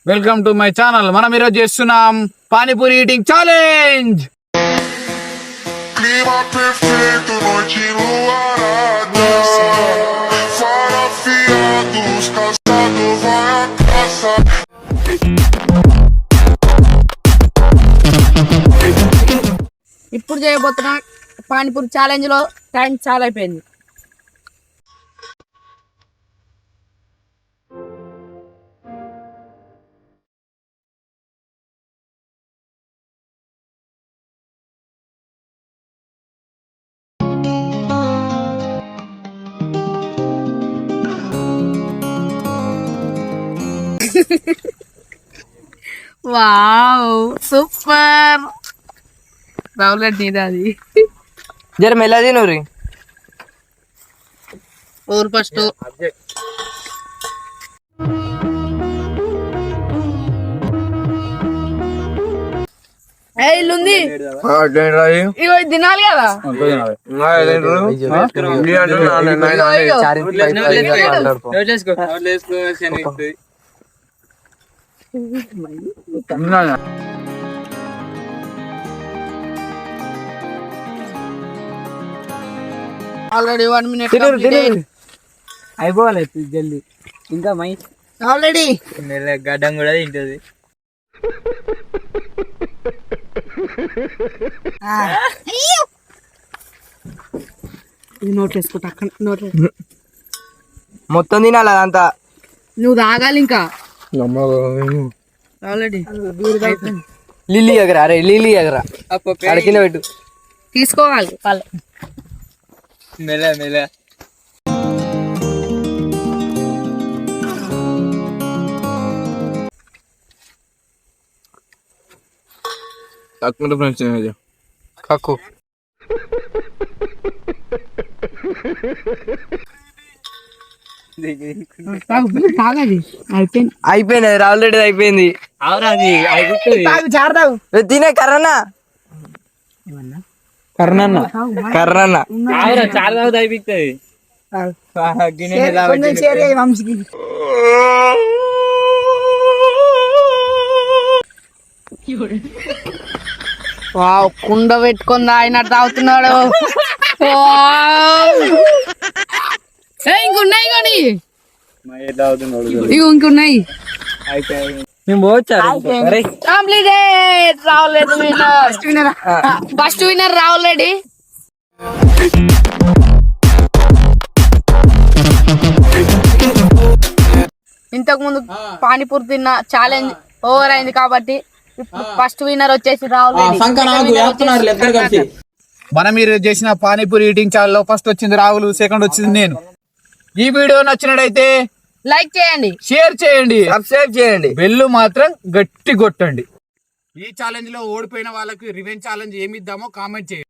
Welcome to my channel. మనం ఈరోజు చేస్తున్నాం పానీపూరి ఈటింగ్ ఛాలెంజ్. ఇప్పుడు చేయబోతున్న పానీపూరి ఛాలెంజ్ లో టైం చాలా అయిపోయింది. Wow super. రౌలెట్ నీదా అది జర మెల్లది నూరి ఊరు ఫస్ట్ ఇల్లుంది ఇగో ఇది తినాలి కదా. ఆల్రెడీ 1 minute అయిపోవాలి జల్దీ. ఇంకా మై ఆల్రెడీ గడ్డం కూడా తింటది. నోట్ వేసుకుంటా అక్కడ నోట్ మొత్తం తినాలి అదంతా. నువ్వు తాగాలి ఇంకా. ఆల్రెడీ లిల్లీ ఎగర, అరే లిల్లీ ఎగర కింద పెట్టు. తీసుకోవాలి పళ్ళు. మెల్ల మెల్ల కక్కు. తాగాలి అయిపోయింది. అయిపోయింది ఆల్రెడీ అయిపోయింది. తినే కర్రన్నా కర్రన్న కర్రన్న చాలా అయిపోతుంది. వావ్ కుండ పెట్టుకొని తాగినట్టు తాగుతున్నాడు. ఇంకున్నాయి కానీ ఇగో ఇంకున్నాయి. First winner Rahul Reddy. ఇంతకు ముందు పానీపూరి తిన్న ఛాలెంజ్ ఓవర్ అయింది కాబట్టి ఇప్పుడు ఫస్ట్ విన్నర్ వచ్చేసి రాహుల్ రెడ్డి. మనం ఈరోజు చేసిన పానీపూరి ఈటింగ్ ఛానల్ లో ఫస్ట్ వచ్చింది రాహుల్, సెకండ్ వచ్చింది నేను. ఈ వీడియో నచ్చినట్టయితే లైక్ చేయండి, షేర్ చేయండి, సబ్స్క్రైబ్ చేయండి, బెల్ మాత్రం గట్టి కొట్టండి. ఈ ఛాలెంజ్ లో ఓడిపోయిన వాళ్ళకి రివెంజ్ ఛాలెంజ్ ఏమి ఇద్దామో కామెంట్ చేయండి.